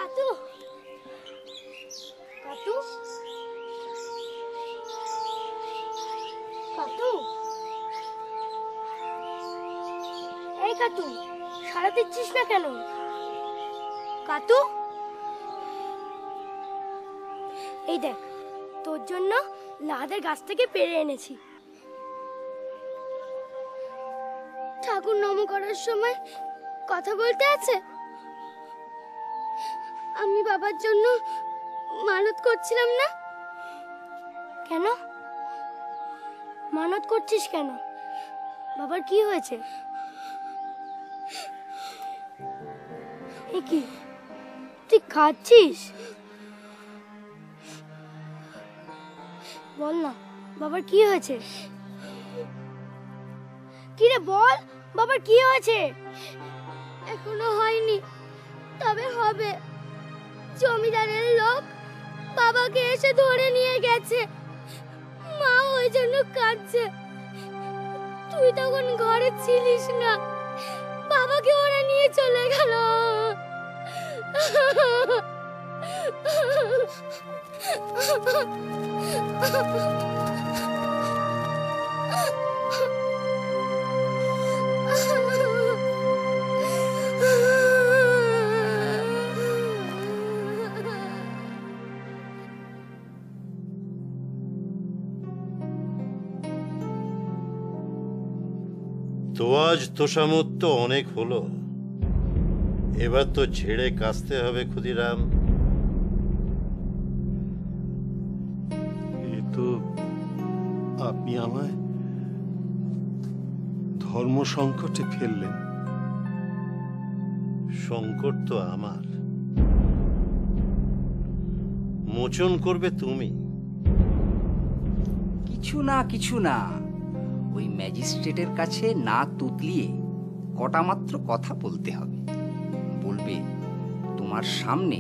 কাতু কাতু কাতু এই কাতু সাড়া দিচ্ছিস না কেন? কাতু এই দেখ তোর জন্য লাদের গাছ থেকে পেড়ে এনেছি। ঠাকুর নম করার সময় কথা বলতে আছে। আমি বাবার জন্য মানত করছিলাম না। কেন মানত করছিস কেন? বাবার কি হয়েছে? এ কি তুই খাচ্ছিস? বল না বাবার কি হয়েছে? কি রে বল, বাবার কি হয়েছে? এখনো হয়নি, তবে হবে। জমিদারের লোক বাবাকে এসে ধরে নিয়ে গেছে। মা ওই জন্য কাঁদছে। তুই তখন ঘরে ছিলিস না, বাবাকে ওরা নিয়ে চলে গেল। তো আজ তোষামত তো অনেক হলো, এবার তো ঝেড়ে কাচতে হবে ক্ষুদিরাম। এ তো আপনি আমায় ধর্ম সংকটে ফেললেন। সংকট তো আমার, মোচন করবে তুমি। কিছু না ওই ম্যাজিস্ট্রেটের কাছে না তুতলিয়ে কটা মাত্র কথা বলতে হবে। বলবে তোমার সামনে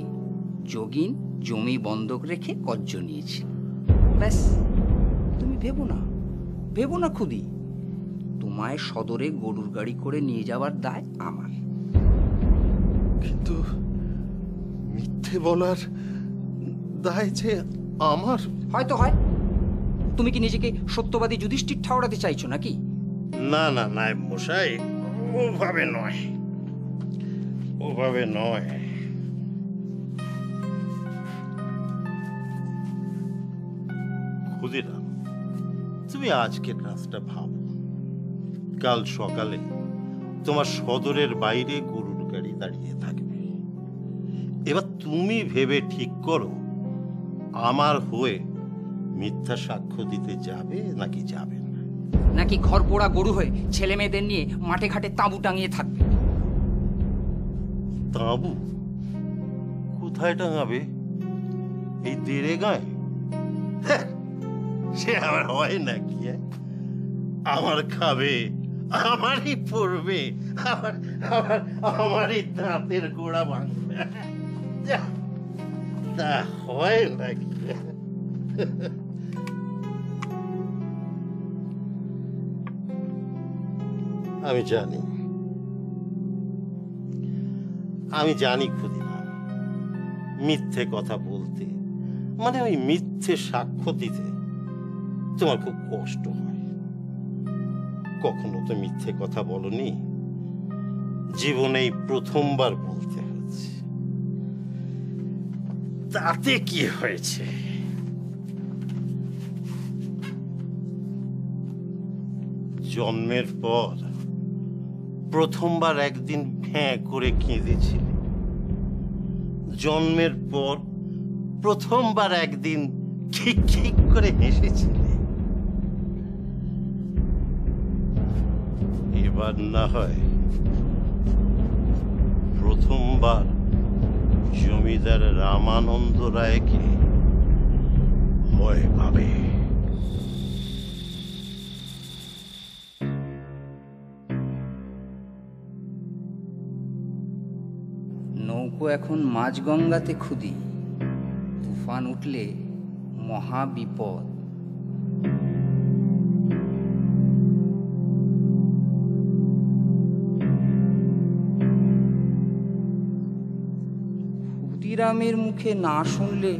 যোগিন জমি বন্ধক রেখে কর্জ নিয়েছে। ব্যাস, তুমি ভেবো না খুদি, তোমায় সদরে গরুর গাড়ি করে নিয়ে যাওয়ার দায় আমার। কিন্তু মিথ্যে বলার দায় যে আমার। হয়তো হয়। তুমি কি নিজেকে সত্যবাদী যুধিষ্ঠির ঠাওরাতে চাইছো নাকি? না না নায়েব মশাই, ওভাবে নয়। ক্ষুদিরাম, তুমি আজকের কাজটা ভাবো। কাল সকালে তোমার সদরের বাইরে গরুর গাড়ি দাঁড়িয়ে থাকবে। এবার তুমি ভেবে ঠিক করো, আমার হয়ে মিথ্যা সাক্ষ্য দিতে যাবে নাকি যাবে না। নাকি ঘর পোড়া গরু হয়ে ছেলে মেয়েদের নিয়ে মাঠে ঘাটে তাঁবু টাঙিয়ে থাকবে। তাঁবু কোথায় টাঙাবে? এই দেড়ে গায়ে? সে আবার হয় নাকি? আমার খাবে, আমারই পড়বে, আমারই দাঁতের গোড়া ভাঙবে। তা হয় নাকি? আমি জানি ক্ষুদিরাম, মিথ্যে কথা বলতে মানে ওই মিথ্যে সাক্ষ্য দিতে তোমার খুব কষ্ট হয়। কখনো তো মিথ্যে কথা বলনি, জীবনেই প্রথমবার বলতে হচ্ছে। তাতে কি হয়েছে? জন্মের পর প্রথমবার একদিন ভ্যাঁ করে কেঁদেছিল। জন্মের পর প্রথমবার একদিন খিক খিক করে হেসেছিলে। এবার না হয় প্রথমবার জমিদার রামানন্দ রায়কে ভয় পাবে। নৌকো এখন মাঝগঙ্গাতে খুদি, তুফান উঠলে মহা বিপদ। ক্ষুদিরামের মুখে না শুনলে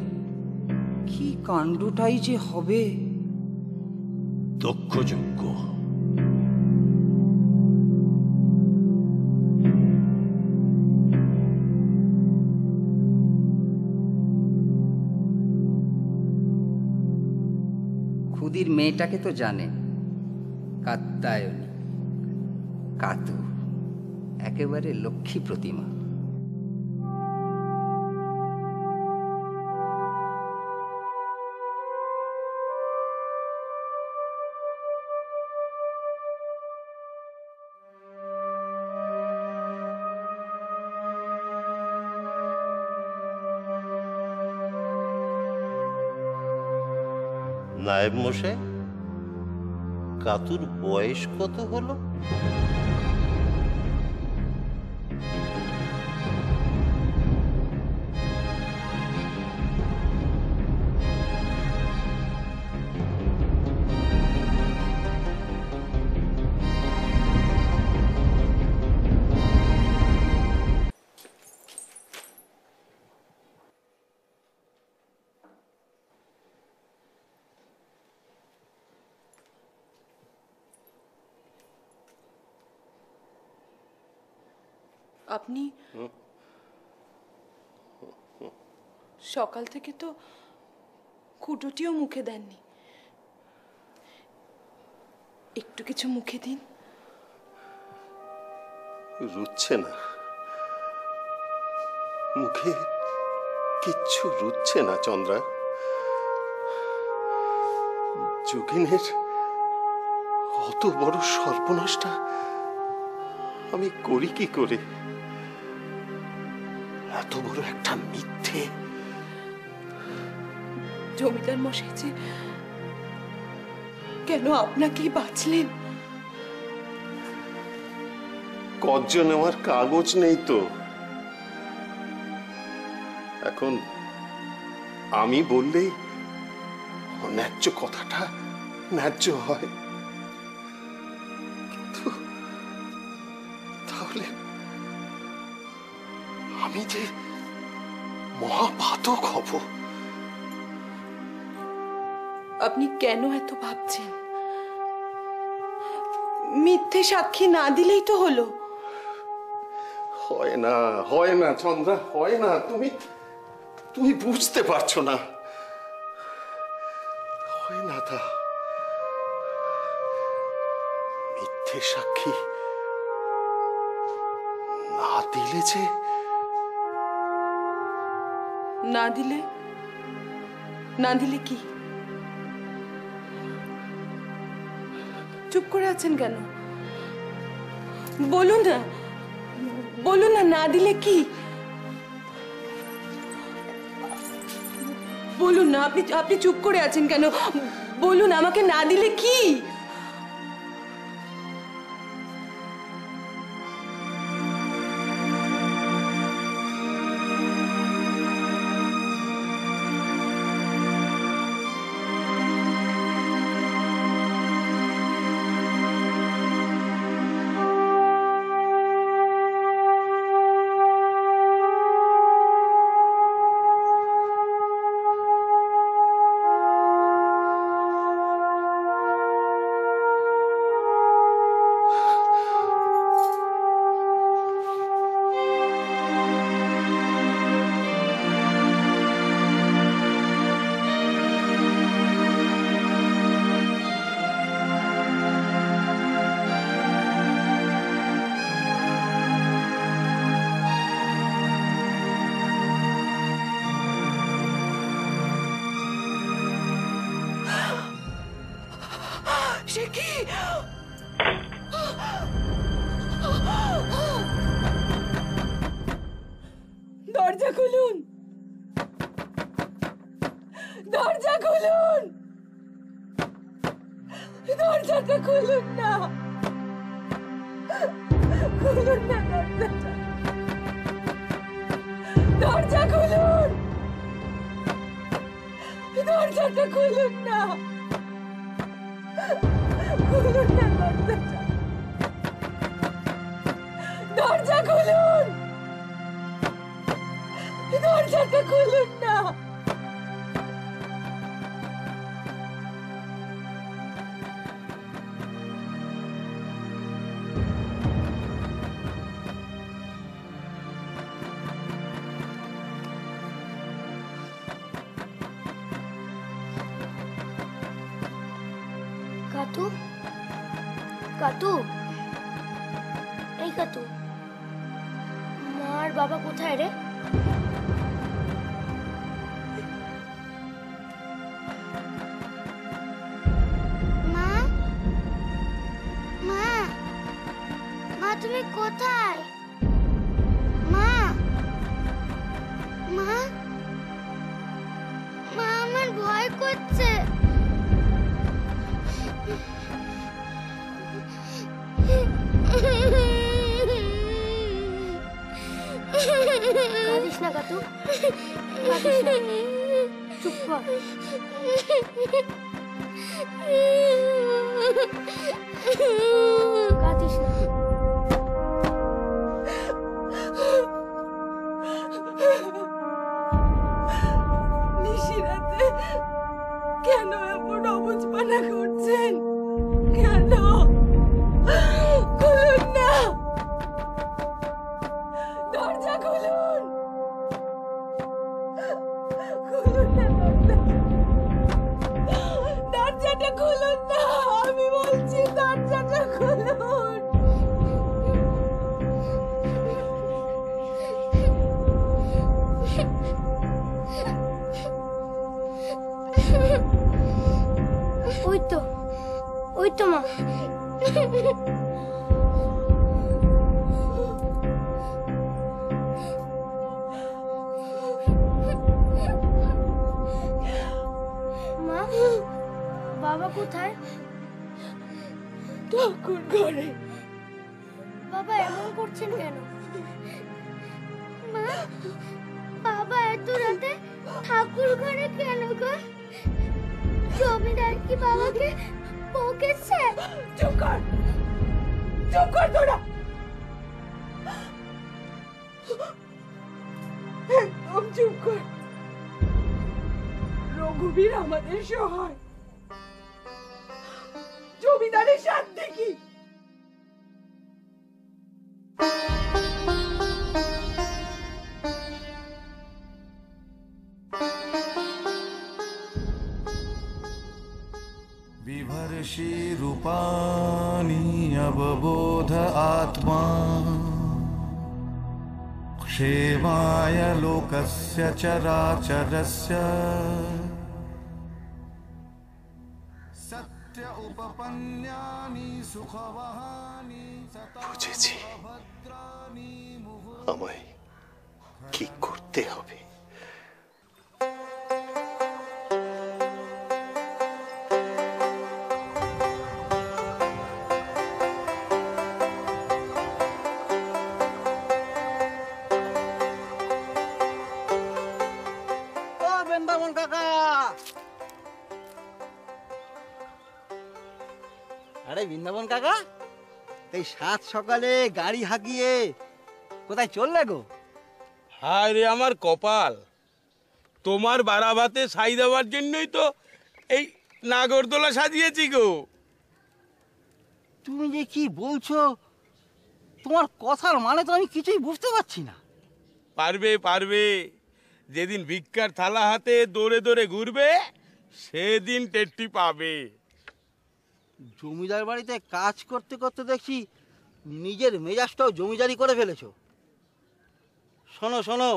কি কাণ্ডটাই যে হবে। দক্ষযজ্ঞ। ক্ষুদির মেয়েটাকে তো জানে, কাত্যায়নী, কাতু, একেবারে লক্ষ্মী প্রতিমা। নায়েব মশাই, কাতুর বয়স কত হলো? আপনি সকাল থেকে তো কুটোটিও মুখে দেননি, একটু কিছু মুখে দিন। রুচ্ছে না, মুখে কিচ্ছু রুচ্ছে না চন্দ্রা। যোগিনের অত বড় সর্বনাশটা আমি করি কি করে? এত বড় একটা মিথ্যে। জমিদার মশাই যে কেন আপনাকেই বাঁচলেন? কর্জ নেওয়ার কাগজ নেই তো। এখন আমি বললেই ন্যায্য কথাটা ন্যায্য হয়, কিন্তু তাহলে আমি যে মহাপাতক হব। আপনি কেন এত ভাবছেন? মিথ্যে সাক্ষী না দিলেই তো হলো। হয় না, হয় না চন্দ্রা, হয় না। তুমি বুঝতে পারছো না। হয় না তা। মিথ্যে সাক্ষী না দিলে যে। না দিলে কি? চুপ করে আছেন কেন? বলুন না, বলুন না, না দিলে কি? বলুন না, আপনি চুপ করে আছেন কেন? বলুন আমাকে, না দিলে কি? সে কি? দরজা খুলুন, দরজা খুলুন, দরজাটা খুলুন না, খুলুন না দরজাটা, দরজা খুলুন, দরজাটা খুলুন না, খুলুন না দরজাটা, দরজা খুলুন, দরজা দরজাটা খুলুন না। কাতু, কাতু, এই কাতু, মা আর বাবা কোথায় রে? মা, মা, মা তুমি কোথায়? মা, মা, মা আমার ভয় করছে। কাঁদিস না কাতু, কাঁদিস না, চুপ কর। কাঁদিস না। নিশিরাতে কেন এমন অবুঝপনা করছেন? কেন? খুলুন না, দরজা খুলুন, খুলুন না দরজাটা খুলুন না, আমি বলছি দরজাটা খুলুন। ওই তো, ওই তো মা। মা, বাবা কোথায়? ঠাকুর ঘরে। বাবা এমন করছেন কেন? মা, বাবা এত রাতে ঠাকুর ঘরে কেন গো? জমিদার কি বাবাকে বকেছে? চুপ কর, চুপ কর তোরা, একদম চুপ কর। রঘুবীর আমাদের সহায়, জমিদারের শান্তি কি? विभर्षि रूपाणि अवबोध आत्मा क्षेमाय लोकस्य चराचरस्य सत्य उपपन्यानि सुखवहानि বুঝেছি আমায় কি করতে হবে। বৃন্দাবন কাকা, আরে বৃন্দাবন কাকা, এই সাত সকালে গাড়ি হাঁকিয়ে কোথায় চললে গো? হায় রে আমার কপাল, তোমার বারাবাতে সাই দেওয়ার জন্যই তো এই নাগরদোলা সাজিয়েছি গো। তুমি যে কি বলছো, তোমার কথার মানে তো আমি কিছুই বুঝতে পারছি না। পারবে পারবে, যেদিন ভিক্ষার থালা হাতে দৌড়ে দৌড়ে ঘুরবে সেদিন টেট্টি পাবে। জমিদার বাড়িতে কাজ করতে করতে দেখছি নিজের মেজাজটাও জমিদারি করে ফেলেছো। শোনো শোনো,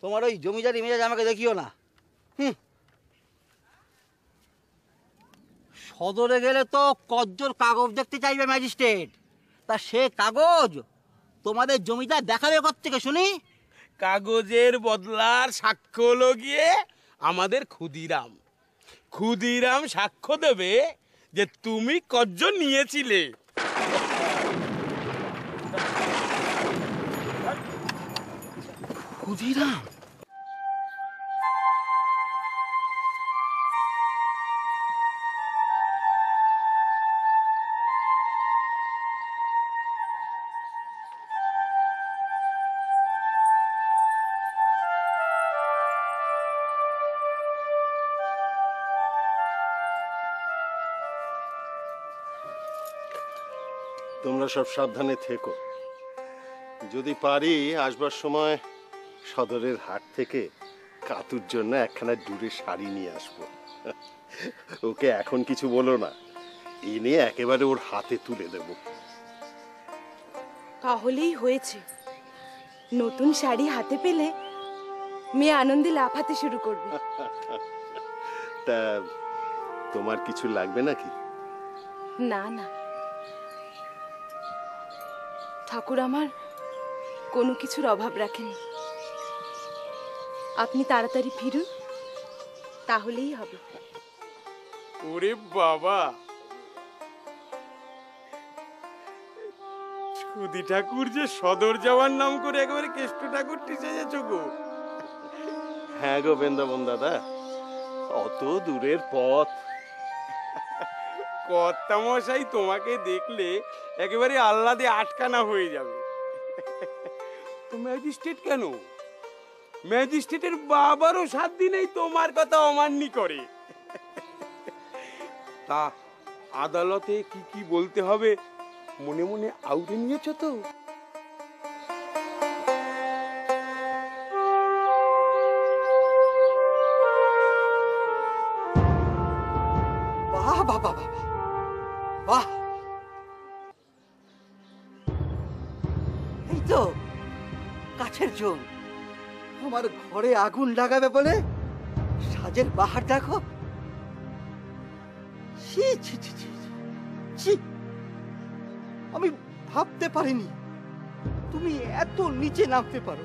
তোমার ওই জমিদারি মেজাজ আমাকে দেখিও না। সদরে গেলে তো কজ্জোর কাগজ দেখতে চাইবে ম্যাজিস্ট্রেট, তা সে কাগজ তোমাদের জমিদার দেখাবে কোত্থেকে শুনি? কাগজের বদলার সাক্ষ্য হলো গিয়ে আমাদের ক্ষুদিরাম। ক্ষুদিরাম সাক্ষ্য দেবে যে তুমি কজ্জন নিয়েছিলে। ক্ষুদিরাম? তোমরা সব সাবধানে থেকো। যদি পারি আসবার সময় সদরের হাট থেকে কাতুর জন্য একখানা ডুরে শাড়ি নিয়ে আসবো। ওকে এখন কিছু বলো না, এনে একেবারে ওর হাতে তুলে দেব। তাহলেই হয়েছে। নতুন শাড়ি হাতে পেলে মেয়ে আনন্দে লাফাতে শুরু করবে। তা তোমার কিছু লাগবে নাকি? না না, ঠাকুর আমার কোনো কিছুর অভাব রাখেনি। আপনি তাড়াতাড়ি ফিরুন, তাহলেই হবে। ওরে বাবা, সুধি ঠাকুর যে সদর যাওয়ার নাম করে একেবারে কেষ্ট ঠাকুর সেজেছ গো। হ্যাঁ গো বৃন্দাবন দাদা, অত দূরের পথ। কর্তামশাই তোমাকে দেখলে একেবারে আহ্লাদে আটকানা হয়ে যাবে। তো ম্যাজিস্ট্রেট কেন, ম্যাজিস্ট্রেটের বাবারও 7 দিনেই তোমার কথা অমান্য করে। তা আদালতে কি কি বলতে হবে মনে মনে আউটে নিয়েছ তো? বাহ বাহ বাহ বাহ, এই তো কাছের জন আমার ঘরে আগুন লাগাবে বলে সাজের বাহার দেখো। ছি ছি ছি ছি ছি, আমি ভাবতে পারিনি তুমি এত নিচে নামতে পারো।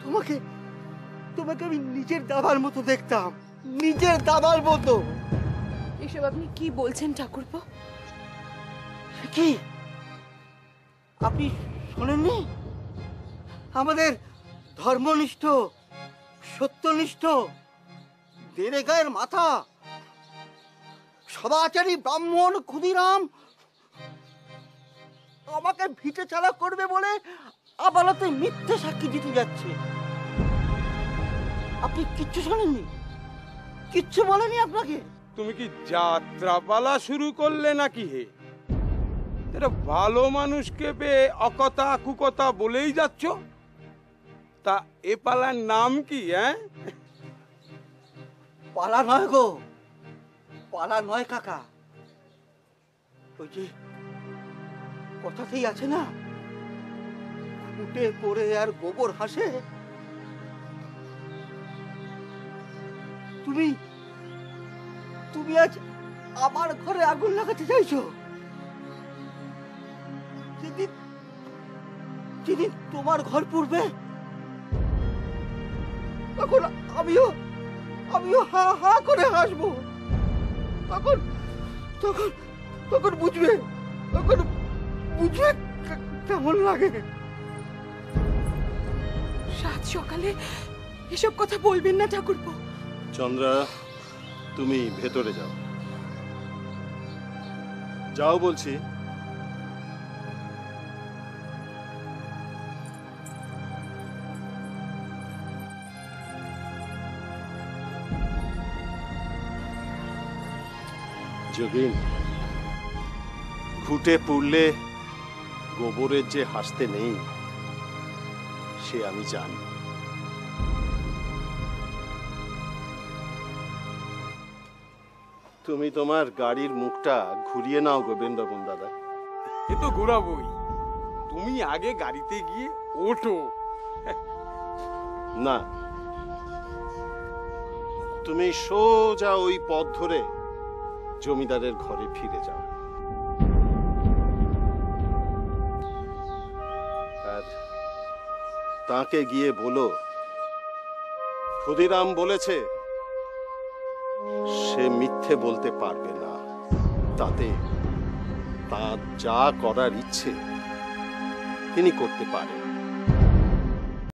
তোমাকে তোমাকে আমি নিজের দাবার মতো দেখতাম, নিজের দাবার মতো। এসব আপনি কি বলছেন ঠাকুরপো? কি আপনি শোনেননি? আমাদের ধর্মনিষ্ঠ, সত্যনিষ্ঠ, দেড়ে গায়ের মাথা, সদাচারী ব্রাহ্মণ ক্ষুদিরাম আমাকে ভিটে ছাড়া করবে বলে আদালতে মিথ্যে সাক্ষী দিতে যাচ্ছে। আপনি কিচ্ছু শোনেননি? কিচ্ছু বলেনি আপনাকে? তুমি কি যাত্রাপালা শুরু করলে নাকি হে? এটা ভালো মানুষকে পেয়ে অকথা কুকথা বলেই যাচ্ছ। তা এ পালার নাম কি? পালা নয় গো, পালা নয় কাকা। ওই যে কথাতেই আছে না, উঠে পড়ে আর গোবর হাসে। তুমি তুমি আজ আমার ঘরে আগুন লাগাতে চাইছো? যেদিন যেদিন তোমার ঘর পুড়বে তখন আমিও হা হা করে হাসবো। তখন তখন তখন বুঝবে, তখন বুঝবে কেমন লাগে। সাত সকালে এসব কথা বলবেন না ঠাকুরপো। চন্দ্রা, তুমি ভেতরে যাও, যাও বলছি। যোগিন, ঘুটে পড়লে গোবরের যে হাসতে নেই সে আমি জানি। তুমি তোমার গাড়ির মুখটা ঘুরিয়ে নাও গোবিন্দবন দাদা। এ তো ঘোরাবই, তুমি আগে গাড়িতে গিয়ে ওঠো। না, তুমি সোজা ওই পথ ধরে জমিদারের ঘরে ফিরে যাও। আর তাকে গিয়ে বলো ক্ষুদিরাম বলেছে সে মিথ্যে বলতে পারবে না, তাতে তার যা করার ইচ্ছে তিনি করতে পারেন।